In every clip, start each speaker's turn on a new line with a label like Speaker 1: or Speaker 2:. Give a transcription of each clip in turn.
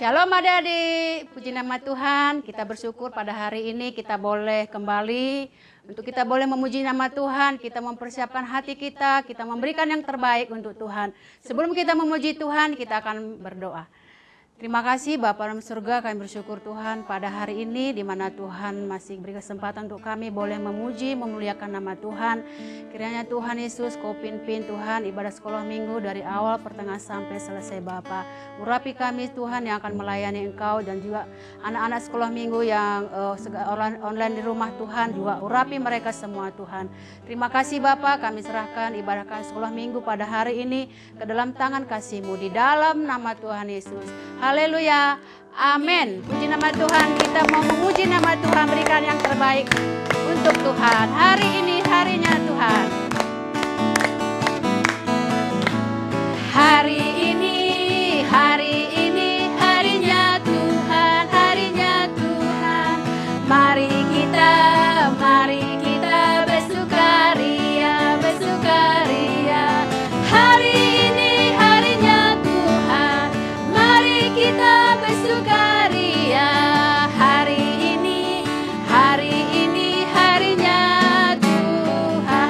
Speaker 1: Shalom adik-adik, puji nama Tuhan. Kita bersyukur pada hari ini kita boleh kembali untuk kita boleh memuji nama Tuhan. Kita mempersiapkan hati kita memberikan yang terbaik untuk Tuhan. Sebelum kita memuji Tuhan, kita akan berdoa. Terima kasih Bapa dalam surga, kami bersyukur Tuhan pada hari ini di mana Tuhan masih beri kesempatan untuk kami boleh memuji, memuliakan nama Tuhan. Kiranya Tuhan Yesus kau pimpin Tuhan ibadah sekolah minggu dari awal pertengahan sampai selesai Bapa. Urapi kami Tuhan yang akan melayani Engkau dan juga anak-anak sekolah minggu yang online di rumah Tuhan juga urapi mereka semua Tuhan. Terima kasih Bapa, kami serahkan ibadah sekolah minggu pada hari ini ke dalam tangan kasih-Mu di dalam nama Tuhan Yesus. Haleluya, amin. Puji nama Tuhan, kita mau memuji nama Tuhan, berikan yang terbaik untuk Tuhan. Hari ini harinya Tuhan. Hari ini harinya Tuhan, harinya Tuhan. Mari kita bersukaria, bersukaria. Hari ini harinya Tuhan, mari kita bersukaria. Hari ini harinya Tuhan.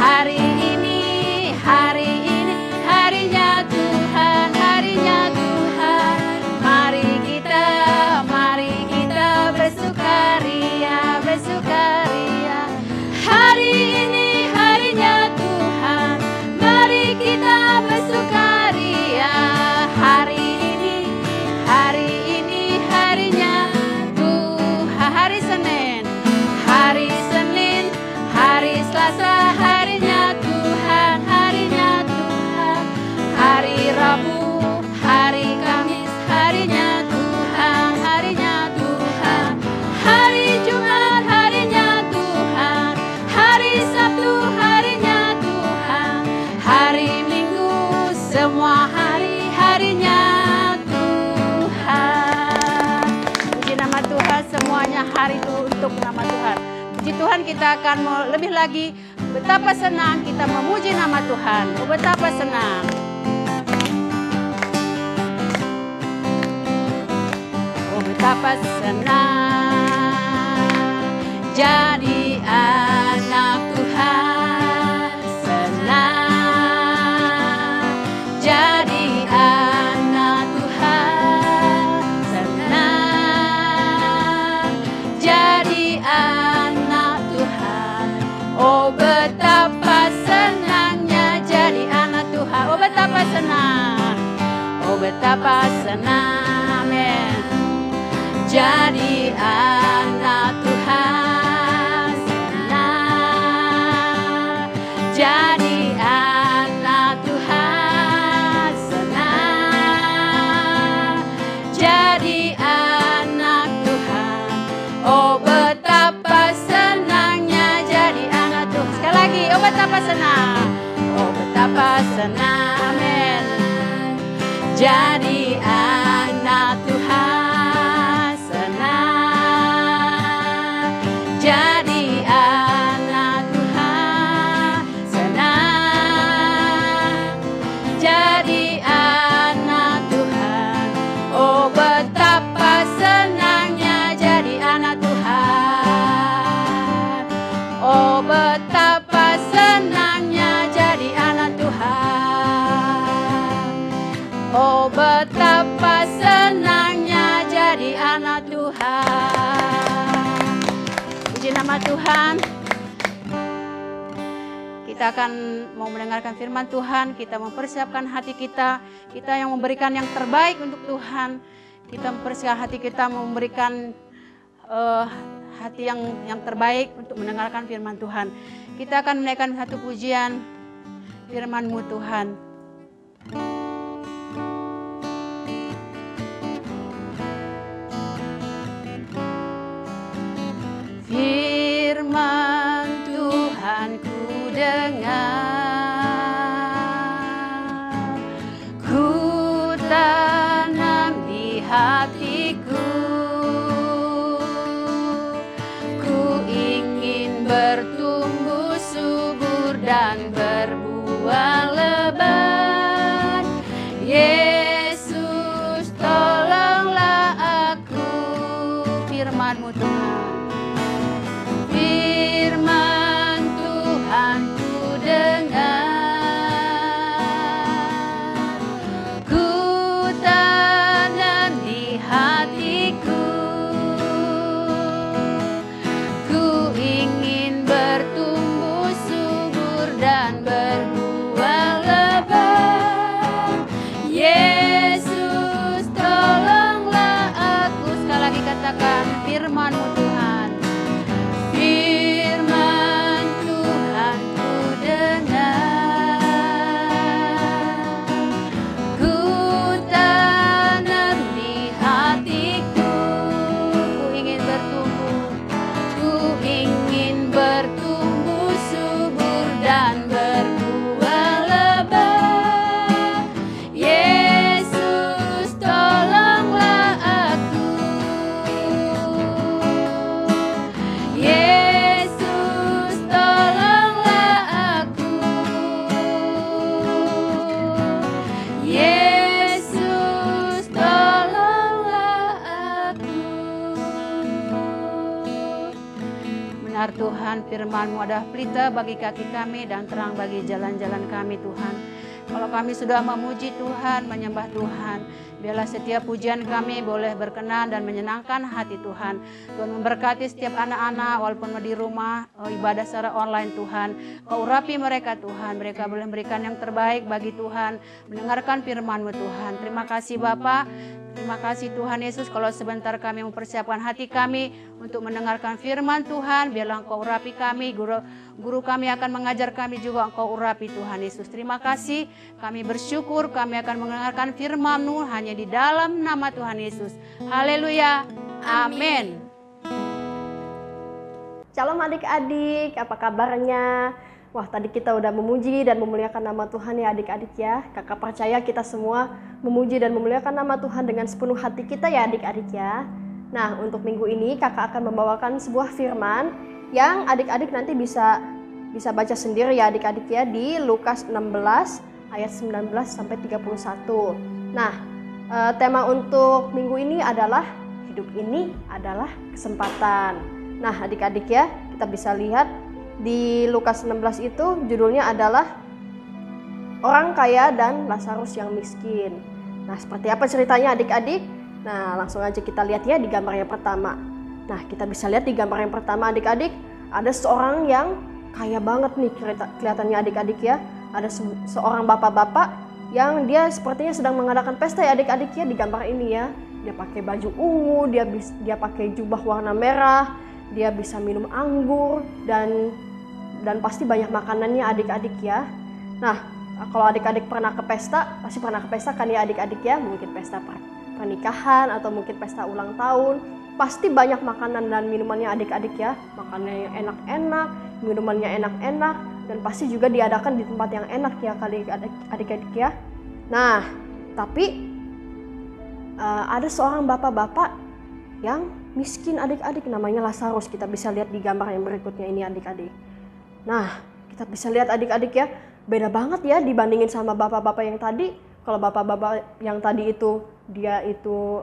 Speaker 1: Hari ini harinya Tuhan, harinya Tuhan. Mari kita bersukaria, bersukaria. Hari ini harinya Tuhan, mari kita bersukaria. Hari ini harinya Tuhan. Hari Senin, hari Selasa, harinya Tuhan, harinya Tuhan. Hari Rabu, hari Kamis, harinya Tuhan, harinya Tuhan. Hari Jumat, harinya Tuhan. Hari Sabtu, harinya Tuhan. Hari Minggu, semua harinya Tuhan. Puji nama Tuhan, semuanya hari itu untuk nama Tuhan. Puji Tuhan, kita akan lebih lagi betapa senang kita memuji nama Tuhan. Oh, betapa senang. Oh, betapa senang jadi anak Tuhan. Senang jadi anak Tuhan. Senang jadi anak Tuhan. Oh, betapa senangnya jadi anak Tuhan. Oh, betapa senang. Oh, betapa senang. Amin. Jadi anak Tuhan. Senang jadi anak Tuhan. Senang jadi anak Tuhan. Oh, betapa senangnya jadi anak Tuhan. Sekali lagi, oh betapa senang. Oh, betapa senang. Amin. Jadi anak Tuhan. Senang jadi anak Tuhan. Senang jadi anak Tuhan. Oh, betapa senangnya jadi anak Tuhan. Oh, betapa senangnya jadi anak Tuhan. Oh, betapa senangnya jadi anak Tuhan. Puji nama Tuhan. Kita akan mau mendengarkan firman Tuhan. Kita mempersiapkan hati kita. Kita yang memberikan yang terbaik untuk Tuhan. Kita mempersiapkan hati kita memberikan hati yang terbaik untuk mendengarkan firman Tuhan. Kita akan menaikkan satu pujian firman-Mu Tuhan. Firman Tuhan ku dengar, ku tanam di hatiku, ku ingin bertumbuh subur dan berbuah lebat. Yesus Tuhan, firman-Mu adalah pelita bagi kaki kami dan terang bagi jalan-jalan kami Tuhan. Kalau kami sudah memuji Tuhan, menyembah Tuhan, biarlah setiap pujian kami boleh berkenan dan menyenangkan hati Tuhan. Tuhan memberkati setiap anak-anak walaupun di rumah ibadah secara online Tuhan. Kau urapi mereka Tuhan, mereka boleh memberikan yang terbaik bagi Tuhan, mendengarkan firman-Mu Tuhan. Terima kasih Bapa. Terima kasih Tuhan Yesus, kalau sebentar kami mempersiapkan hati kami untuk mendengarkan firman Tuhan, biarlah Engkau urapi kami, guru kami akan mengajar kami juga, Engkau urapi Tuhan Yesus. Terima kasih, kami bersyukur kami akan mendengarkan firman-Mu hanya di dalam nama Tuhan Yesus. Haleluya, amin.
Speaker 2: Shalom adik-adik, apa kabarnya? Wah, tadi kita udah memuji dan memuliakan nama Tuhan ya adik-adik ya. Kakak percaya kita semua memuji dan memuliakan nama Tuhan dengan sepenuh hati kita ya adik-adik ya. Nah, untuk minggu ini kakak akan membawakan sebuah firman yang adik-adik nanti bisa baca sendiri ya adik-adik ya di Lukas 16 ayat 19 sampai 31. Nah, tema untuk minggu ini adalah hidup ini adalah kesempatan. Nah, adik-adik ya, kita bisa lihat di Lukas 16 itu judulnya adalah Orang Kaya dan Lazarus yang Miskin. Nah, seperti apa ceritanya adik-adik? Nah, langsung aja kita lihat ya di gambar yang pertama. Nah, kita bisa lihat di gambar yang pertama adik-adik, ada seorang yang kaya banget nih kelihatannya adik-adik ya. Ada seorang bapak-bapak yang dia sepertinya sedang mengadakan pesta ya adik-adik ya di gambar ini ya. Dia pakai baju ungu, dia pakai jubah warna merah, dia bisa minum anggur dan pasti banyak makanannya adik-adik ya. Nah, kalau adik-adik pernah ke pesta, pasti pernah ke pesta kan ya adik-adik ya. Mungkin pesta pernikahan atau mungkin pesta ulang tahun. Pasti banyak makanan dan minumannya adik-adik ya. Makanannya yang enak-enak, minumannya enak-enak, dan pasti juga diadakan di tempat yang enak ya kali adik-adik ya. Nah, tapi ada seorang bapak-bapak yang miskin adik-adik, namanya Lazarus. Kita bisa lihat di gambar yang berikutnya ini adik-adik. Nah, kita bisa lihat adik-adik ya, beda banget ya dibandingin sama bapak-bapak yang tadi. Kalau bapak-bapak yang tadi itu, dia itu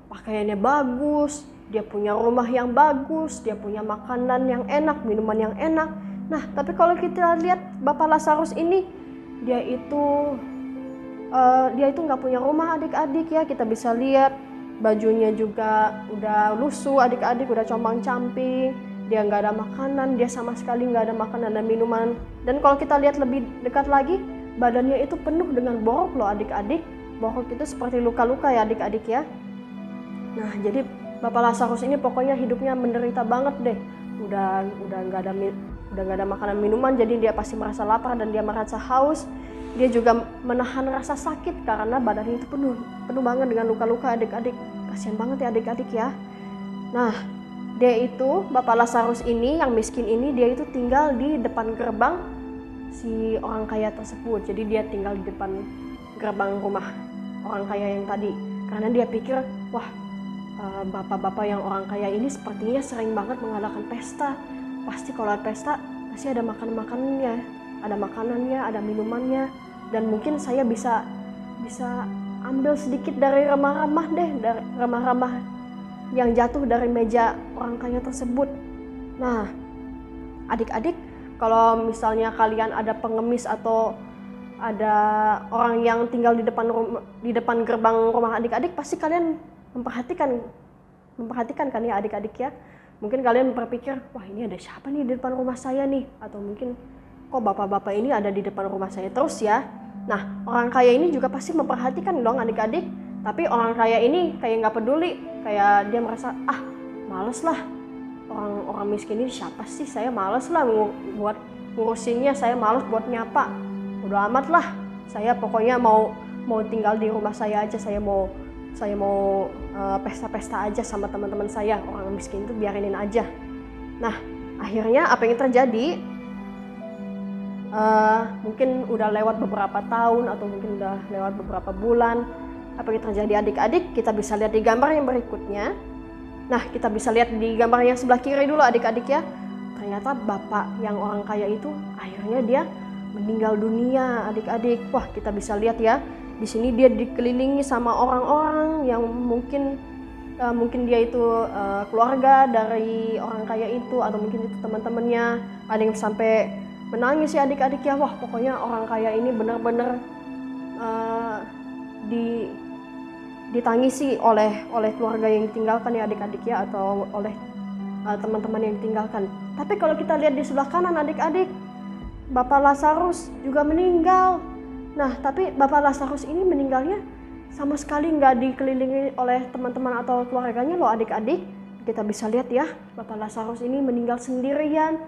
Speaker 2: pakaiannya bagus, dia punya rumah yang bagus, dia punya makanan yang enak, minuman yang enak. Nah, tapi kalau kita lihat bapak Lazarus ini, dia itu nggak punya rumah adik-adik ya. Kita bisa lihat bajunya juga udah lusuh adik-adik, udah compang-camping. Dia nggak ada makanan, dia sama sekali nggak ada makanan dan minuman. Dan kalau kita lihat lebih dekat lagi, badannya itu penuh dengan borok loh adik-adik. Borok itu seperti luka-luka ya adik-adik ya. Nah, jadi Bapak Lazarus ini pokoknya hidupnya menderita banget deh. Udah nggak ada makanan minuman, jadi dia pasti merasa lapar dan dia merasa haus. Dia juga menahan rasa sakit karena badannya itu penuh banget dengan luka-luka adik-adik. Kasian banget ya adik-adik ya. Nah, dia itu, Bapak Lazarus ini yang miskin ini, dia itu tinggal di depan gerbang si orang kaya tersebut. Jadi dia tinggal di depan gerbang rumah orang kaya yang tadi. Karena dia pikir, wah, bapak-bapak yang orang kaya ini sepertinya sering banget mengadakan pesta. Pasti kalau ada pesta, pasti ada makanannya, ada minumannya. Dan mungkin saya bisa ambil sedikit dari remah-remah deh, dari remah-remah yang jatuh dari meja orang kaya tersebut. Nah, adik-adik, kalau misalnya kalian ada pengemis atau ada orang yang tinggal di depan gerbang rumah adik-adik, pasti kalian memperhatikan kan ya adik-adik ya. Mungkin kalian berpikir, wah ini ada siapa nih di depan rumah saya nih? Atau mungkin kok bapak-bapak ini ada di depan rumah saya terus ya? Nah, orang kaya ini juga pasti memperhatikan dong adik-adik. Tapi orang kaya ini kayak nggak peduli, kayak dia merasa, males lah, orang miskin ini siapa sih, saya males lah buat ngurusinnya, saya males buat nyapa, udah amat lah, saya pokoknya mau tinggal di rumah saya aja, saya mau pesta-pesta aja sama teman-teman saya, orang miskin itu biarinin aja. Nah, akhirnya apa yang terjadi, mungkin udah lewat beberapa tahun atau mungkin udah lewat beberapa bulan. Apa yang terjadi adik-adik, kita bisa lihat di gambar yang berikutnya. Nah, kita bisa lihat di gambar yang sebelah kiri dulu adik-adik ya. Ternyata bapak yang orang kaya itu akhirnya dia meninggal dunia adik-adik. Wah, kita bisa lihat ya, di sini dia dikelilingi sama orang-orang yang mungkin mungkin dia itu keluarga dari orang kaya itu, atau mungkin itu teman-temannya. Ada yang sampai menangis ya adik-adik ya. Wah, pokoknya orang kaya ini benar-benar ditangisi oleh keluarga yang ditinggalkan ya adik-adik ya, atau oleh teman-teman yang ditinggalkan. Tapi kalau kita lihat di sebelah kanan adik-adik, Bapak Lazarus juga meninggal. Nah, tapi Bapak Lazarus ini meninggalnya sama sekali nggak dikelilingi oleh teman-teman atau keluarganya loh adik-adik. Kita bisa lihat ya, Bapak Lazarus ini meninggal sendirian,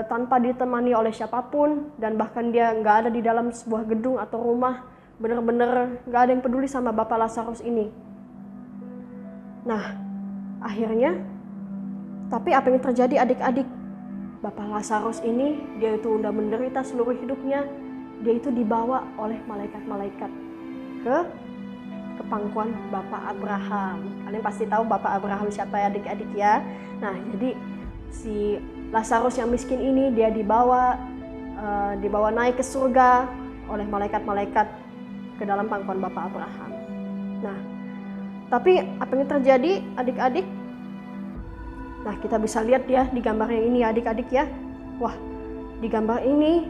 Speaker 2: tanpa ditemani oleh siapapun, dan bahkan dia nggak ada di dalam sebuah gedung atau rumah. Benar-benar nggak ada yang peduli sama Bapak Lazarus ini. Nah, akhirnya, tapi apa yang terjadi adik-adik? Bapak Lazarus ini, dia itu udah menderita seluruh hidupnya. Dia itu dibawa oleh malaikat-malaikat ke pangkuan Bapak Abraham. Kalian pasti tahu Bapak Abraham siapa ya adik-adik ya. Nah, jadi si Lazarus yang miskin ini dia dibawa naik ke surga oleh malaikat-malaikat ke dalam pangkuan Bapak Abraham. Nah, tapi apa yang terjadi adik-adik? Nah, kita bisa lihat ya di gambar yang ini adik-adik ya. Wah, di gambar ini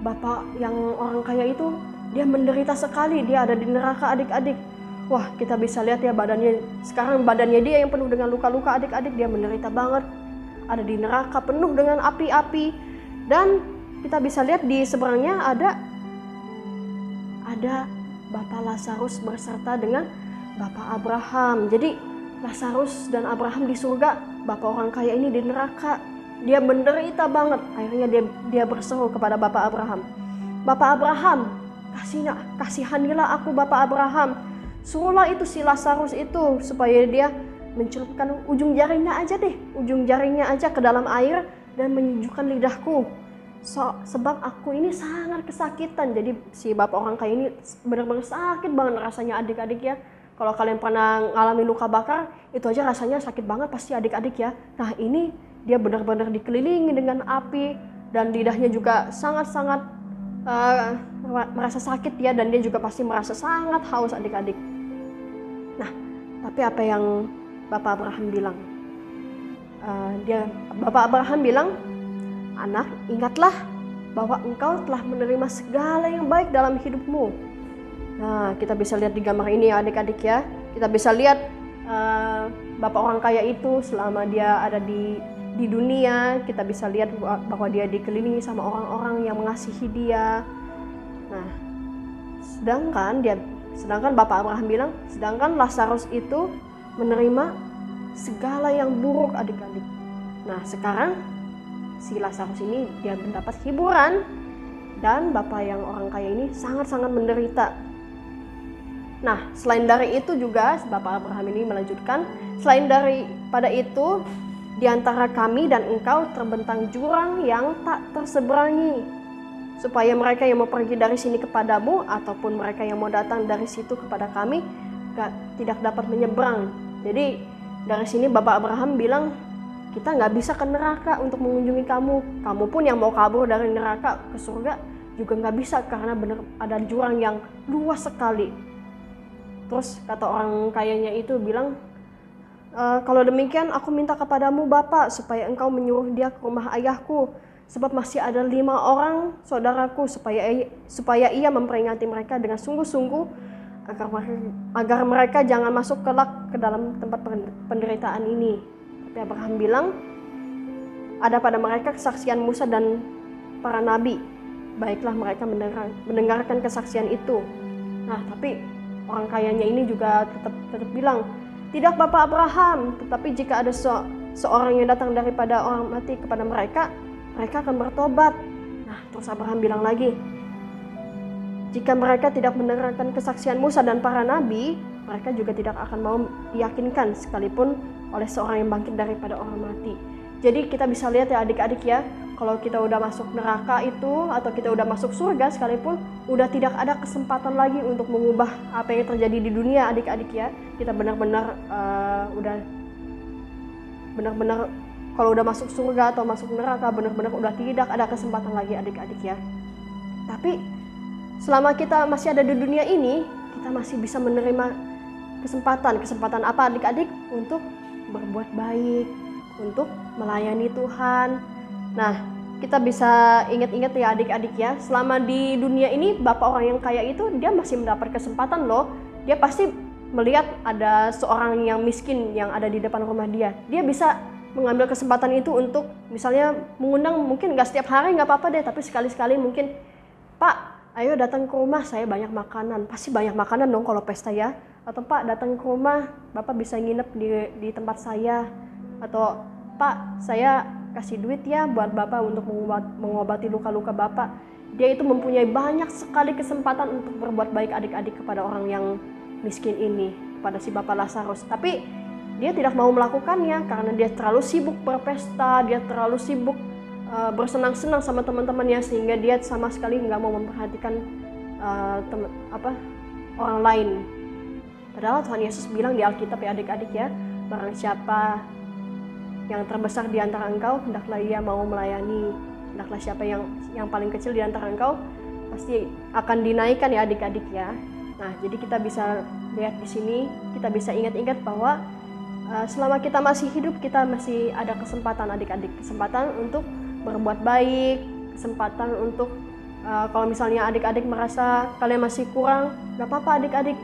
Speaker 2: Bapak yang orang kaya itu dia menderita sekali, dia ada di neraka adik-adik. Wah, kita bisa lihat ya sekarang badannya dia yang penuh dengan luka-luka adik-adik, dia menderita banget. Ada di neraka penuh dengan api-api. Dan kita bisa lihat di seberangnya ada Bapak Lazarus berserta dengan Bapak Abraham. Jadi Lazarus dan Abraham di surga, Bapak orang kaya ini di neraka. Dia menderita banget. Akhirnya dia berseru kepada Bapak Abraham. Bapak Abraham, kasihanilah aku Bapak Abraham. Suruhlah itu si Lazarus itu supaya dia mencelupkan ujung jarinya aja ke dalam air dan menyejukkan lidahku. Sebab aku ini sangat kesakitan. Jadi si bapak orang kaya ini benar-benar sakit banget rasanya adik-adik ya. Kalau kalian pernah ngalami luka bakar, itu aja rasanya sakit banget pasti adik-adik ya. Nah, ini dia benar-benar dikelilingi dengan api dan lidahnya juga sangat-sangat merasa sakit ya, dan dia juga pasti merasa sangat haus adik-adik. Nah, tapi apa yang Bapak Abraham bilang? Bapak Abraham bilang, "Anak, ingatlah bahwa engkau telah menerima segala yang baik dalam hidupmu." Nah, kita bisa lihat di gambar ini ya adik-adik ya. Kita bisa lihat Bapak orang kaya itu selama dia ada di dunia, kita bisa lihat bahwa dia dikelilingi sama orang-orang yang mengasihi dia. Nah, sedangkan Bapak Abraham bilang, sedangkan Lazarus itu menerima segala yang buruk adik-adik. Nah, sekarang si Lazarus ini dia mendapat hiburan, dan Bapak yang orang kaya ini sangat-sangat menderita. Nah, selain dari itu juga Bapak Abraham ini melanjutkan, selain daripada itu, di antara kami dan engkau terbentang jurang yang tak terseberangi, supaya mereka yang mau pergi dari sini kepadamu ataupun mereka yang mau datang dari situ kepada kami tidak dapat menyeberang. Jadi dari sini Bapak Abraham bilang, kita nggak bisa ke neraka untuk mengunjungi kamu. Kamu pun yang mau kabur dari neraka ke surga juga nggak bisa, karena benar ada jurang yang luas sekali. Terus kata orang kayanya itu bilang, kalau demikian aku minta kepadamu Bapak supaya engkau menyuruh dia ke rumah ayahku, sebab masih ada 5 orang saudaraku, supaya ia memperingati mereka dengan sungguh-sungguh agar mereka jangan masuk kelak ke dalam tempat penderitaan ini. Tapi Abraham bilang, ada pada mereka kesaksian Musa dan para nabi, baiklah mereka mendengarkan kesaksian itu. Nah, tapi orang kayanya ini juga tetap bilang, tidak Bapak Abraham, tetapi jika ada seorang yang datang daripada orang mati kepada mereka akan bertobat. Nah, terus Abraham bilang lagi, jika mereka tidak mendengarkan kesaksian Musa dan para nabi, mereka juga tidak akan mau diyakinkan sekalipun oleh seorang yang bangkit daripada orang mati. Jadi kita bisa lihat ya adik-adik ya, kalau kita udah masuk neraka itu atau kita udah masuk surga sekalipun, udah tidak ada kesempatan lagi untuk mengubah apa yang terjadi di dunia adik-adik ya. Kita benar-benar kalau udah masuk surga atau masuk neraka, benar-benar udah tidak ada kesempatan lagi adik-adik ya. Tapi selama kita masih ada di dunia ini, kita masih bisa menerima Kesempatan apa adik-adik? Untuk berbuat baik, untuk melayani Tuhan. Nah, kita bisa ingat-ingat ya adik-adik ya, selama di dunia ini bapak orang yang kaya itu dia masih mendapat kesempatan loh. Dia pasti melihat ada seorang yang miskin yang ada di depan rumah dia. Dia bisa mengambil kesempatan itu untuk misalnya mengundang, mungkin nggak setiap hari nggak apa-apa deh, tapi sekali-sekali mungkin, Pak, ayo datang ke rumah, saya banyak makanan. Pasti banyak makanan dong kalau pesta ya. Atau Pak, datang ke rumah, Bapak bisa nginep di tempat saya. Atau Pak, saya kasih duit ya buat Bapak untuk mengobati luka-luka Bapak. Dia itu mempunyai banyak sekali kesempatan untuk berbuat baik adik-adik kepada orang yang miskin ini, kepada si Bapak Lazarus. Tapi dia tidak mau melakukannya karena dia terlalu sibuk berpesta, dia terlalu sibuk bersenang-senang sama teman-temannya, sehingga dia sama sekali nggak mau memperhatikan orang lain. Padahal Tuhan Yesus bilang di Alkitab ya adik-adik ya, barang siapa yang terbesar di antara engkau, hendaklah ia mau melayani. Hendaklah siapa yang paling kecil di antara engkau, pasti akan dinaikkan ya adik-adik ya. Nah, jadi kita bisa lihat di sini, kita bisa ingat-ingat bahwa selama kita masih hidup, kita masih ada kesempatan adik-adik, kesempatan untuk berbuat baik, kesempatan untuk kalau misalnya adik-adik merasa kalian masih kurang, gak apa-apa adik-adik,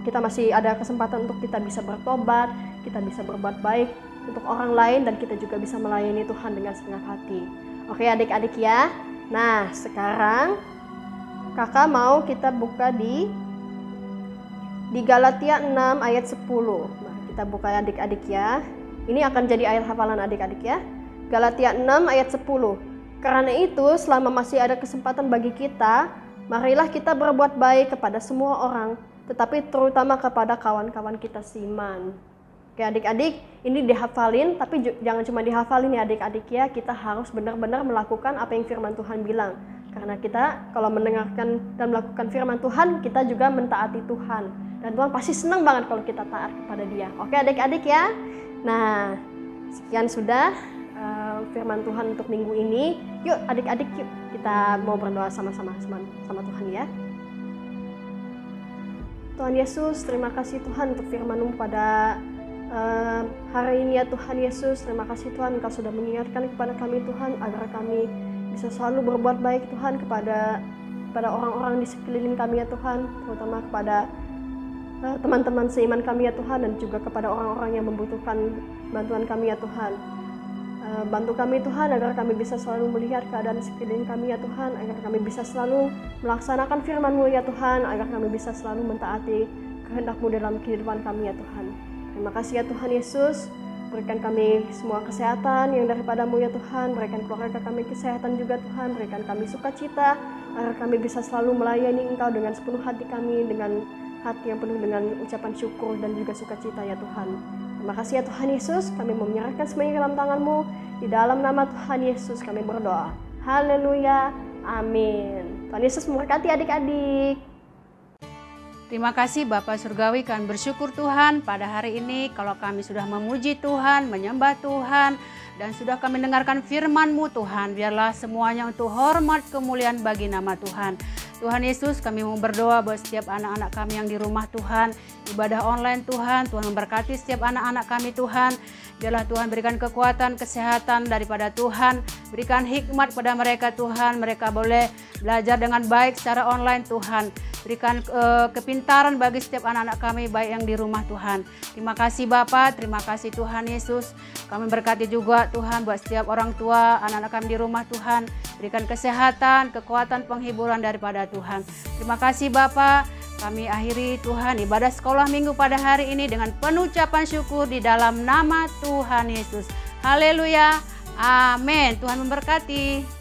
Speaker 2: kita masih ada kesempatan untuk kita bisa bertobat, kita bisa berbuat baik untuk orang lain, dan kita juga bisa melayani Tuhan dengan segenap hati. Oke adik-adik ya. Nah, sekarang kakak mau kita buka di Galatia 6 ayat 10. Nah, kita buka ya adik-adik ya. Ini akan jadi ayat hafalan adik-adik ya. Galatia 6 ayat 10. Karena itu, selama masih ada kesempatan bagi kita, marilah kita berbuat baik kepada semua orang, tetapi terutama kepada kawan-kawan kita seiman. Oke adik-adik, ini dihafalin, tapi jangan cuma dihafalin ya adik-adik ya. Kita harus benar-benar melakukan apa yang firman Tuhan bilang. Karena kita kalau mendengarkan dan melakukan firman Tuhan, kita juga mentaati Tuhan. Dan Tuhan pasti senang banget kalau kita taat kepada Dia. Oke adik-adik ya. Nah, sekian sudah firman Tuhan untuk minggu ini. Yuk adik-adik, yuk kita mau berdoa sama-sama sama Tuhan ya. Tuhan Yesus, terima kasih Tuhan untuk firman-Mu pada hari ini ya Tuhan Yesus. Terima kasih Tuhan, Engkau sudah mengingatkan kepada kami Tuhan, agar kami bisa selalu berbuat baik Tuhan kepada orang-orang di sekeliling kami ya Tuhan, terutama kepada teman-teman seiman kami ya Tuhan, dan juga kepada orang-orang yang membutuhkan bantuan kami ya Tuhan. Bantu kami Tuhan agar kami bisa selalu melihat keadaan sekeliling kami ya Tuhan, agar kami bisa selalu melaksanakan firman-Mu ya Tuhan, agar kami bisa selalu mentaati kehendak-Mu dalam kehidupan kami ya Tuhan. Terima kasih ya Tuhan Yesus, berikan kami semua kesehatan yang daripada-Mu ya Tuhan, berikan keluarga kami kesehatan juga Tuhan, berikan kami sukacita, agar kami bisa selalu melayani Engkau dengan sepenuh hati kami, dengan hati yang penuh dengan ucapan syukur dan juga sukacita ya Tuhan. Terima kasih ya Tuhan Yesus, kami mau menyerahkan semuanya ke dalam tangan-Mu. Di dalam nama Tuhan Yesus kami berdoa. Haleluya, amin. Tuhan Yesus memberkati adik-adik.
Speaker 1: Terima kasih Bapak Surgawi, kami bersyukur Tuhan pada hari ini kalau kami sudah memuji Tuhan, menyembah Tuhan, dan sudah kami dengarkan firman-Mu Tuhan. Biarlah semuanya untuk hormat kemuliaan bagi nama Tuhan. Tuhan Yesus, kami mau berdoa buat setiap anak-anak kami yang di rumah Tuhan, ibadah online Tuhan, Tuhan memberkati setiap anak-anak kami Tuhan. Biarlah Tuhan berikan kekuatan, kesehatan daripada Tuhan, berikan hikmat pada mereka Tuhan, mereka boleh belajar dengan baik secara online Tuhan. Berikan kepintaran bagi setiap anak-anak kami baik yang di rumah Tuhan. Terima kasih Bapa, terima kasih Tuhan Yesus. Kami berkati juga Tuhan buat setiap orang tua, anak-anak kami di rumah Tuhan. Berikan kesehatan, kekuatan, penghiburan daripada Tuhan. Terima kasih Bapa. Kami akhiri Tuhan ibadah sekolah minggu pada hari ini dengan penuh ucapan syukur di dalam nama Tuhan Yesus. Haleluya. Amin. Tuhan memberkati.